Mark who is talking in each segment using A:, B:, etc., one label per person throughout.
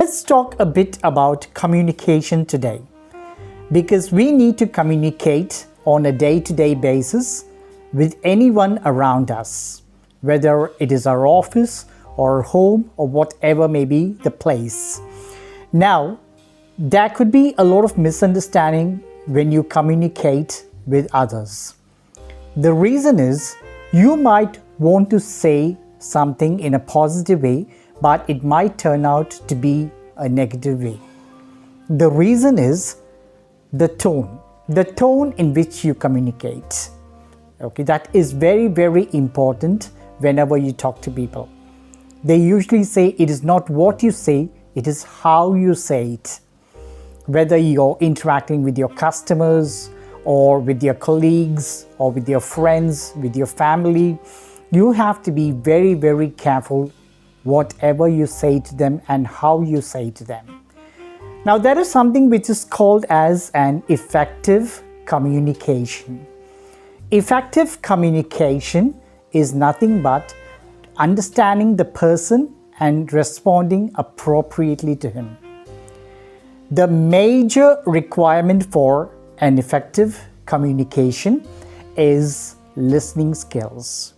A: let's talk a bit about communication today, because we need to communicate on a day-to-day basis with anyone around us, whether it is our office or home or whatever may be the place. Now, there could be a lot of misunderstanding when you communicate with others. The reason is you might want to say something in a positive way, but it might turn out to be a negative way. The reason is the tone in which you communicate. Okay, that is very, very important whenever you talk to people. They usually say it is not what you say, it is how you say it. Whether you're interacting with your customers or with your colleagues or with your friends, with your family, you have to be very, very careful whatever you say to them and how you say to them. Now, there is something which is called as an effective communication. Effective communication is nothing but understanding the person and responding appropriately to him. The major requirement for an effective communication is listening skills.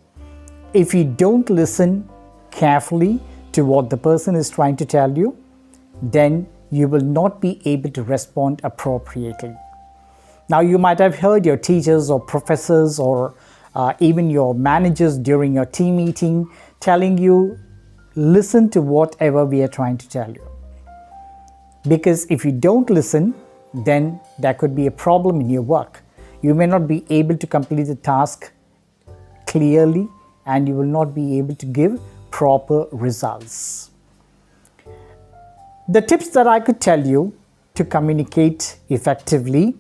A: If you don't listen carefully to what the person is trying to tell you, then you will not be able to respond appropriately. Now, you might have heard your teachers or professors or even your managers during your team meeting telling you, listen to whatever we are trying to tell you. Because if you don't listen, then there could be a problem in your work. You may not be able to complete the task clearly, and you will not be able to give proper results. The tips that I could tell you to communicate effectively: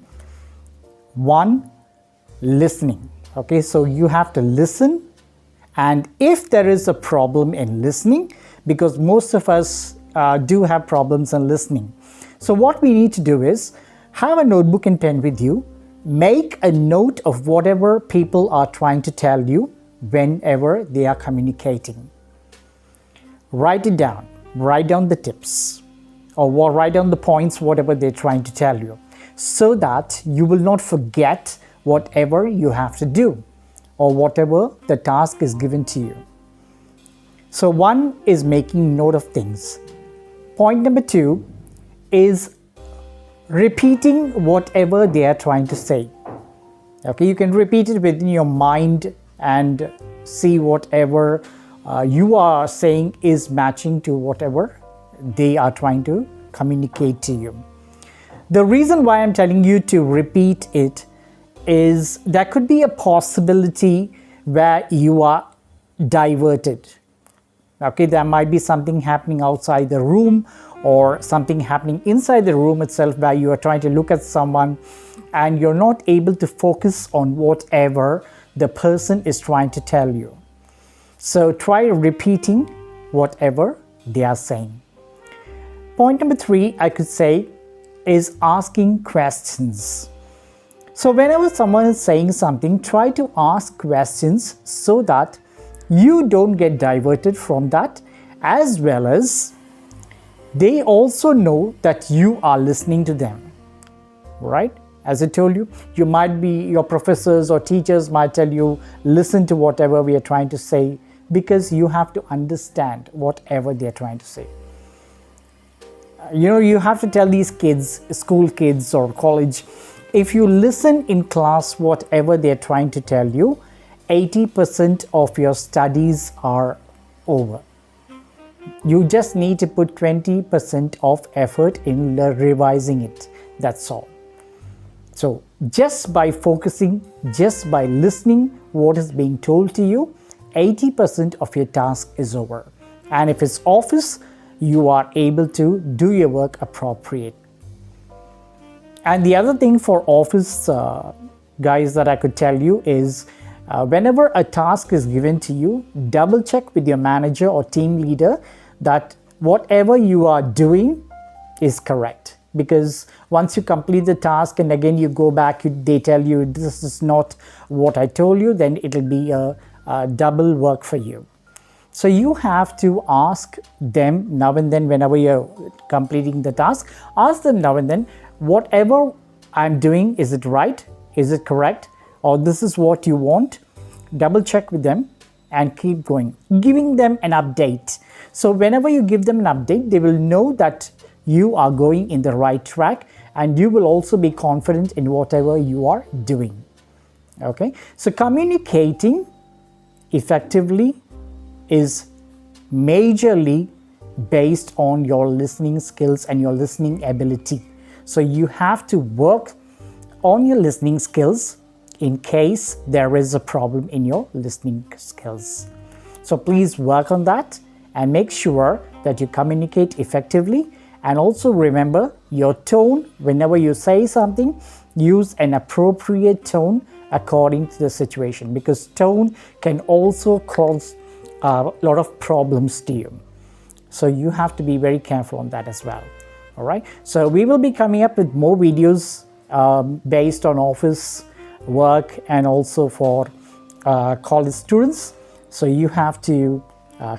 A: 1, listening. Okay, so you have to listen, and if there is a problem in listening, because most of us do have problems in listening. So what we need to do is have a notebook and pen with you, make a note of whatever people are trying to tell you whenever they are communicating. Write it down, write down the tips, or write down the points, whatever they're trying to tell you, so that you will not forget whatever you have to do or whatever the task is given to you. So 1 is making note of things. Point number 2 is repeating whatever they are trying to say. Okay, you can repeat it within your mind and see whatever you are saying is matching to whatever they are trying to communicate to you. The reason why I'm telling you to repeat it is there could be a possibility where you are diverted. Okay, there might be something happening outside the room or something happening inside the room itself where you are trying to look at someone and you're not able to focus on whatever the person is trying to tell you. So try repeating whatever they are saying. Point number 3, I could say, is asking questions. So whenever someone is saying something, try to ask questions so that you don't get diverted from that, as well as they also know that you are listening to them, right? As I told you, your professors or teachers might tell you, listen to whatever we are trying to say, because you have to understand whatever they are trying to say. You have to tell these kids, school kids or college, if you listen in class whatever they are trying to tell you, 80% of your studies are over. You just need to put 20% of effort in revising it. That's all. So just by focusing, just by listening what is being told to you, 80% of your task is over. And if it's office, you are able to do your work appropriate. And the other thing for office guys that I could tell you is whenever a task is given to you, double check with your manager or team leader that whatever you are doing is correct. Because once you complete the task and again you go back, they tell you this is not what I told you, then it will be a double work for you. So you have to ask them now and then whenever you're completing the task. Ask them now and then, whatever I'm doing, is it right? Is it correct? Or this is what you want? Double check with them and keep going, giving them an update. So whenever you give them an update, they will know that you are going in the right track, and you will also be confident in whatever you are doing. Okay, so communicating effectively is majorly based on your listening skills and your listening ability. So you have to work on your listening skills in case there is a problem in your listening skills. So please work on that and make sure that you communicate effectively. And also remember your tone. Whenever you say something, use an appropriate tone according to the situation, because tone can also cause a lot of problems to you. So you have to be very careful on that as well. All right. So we will be coming up with more videos based on office work and also for college students. So you have to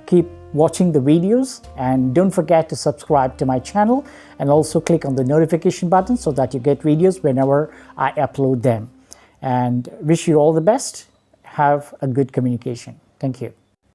A: keep watching the videos, and don't forget to subscribe to my channel and also click on the notification button so that you get videos whenever I upload them. And wish you all the best. Have a good communication. Thank you.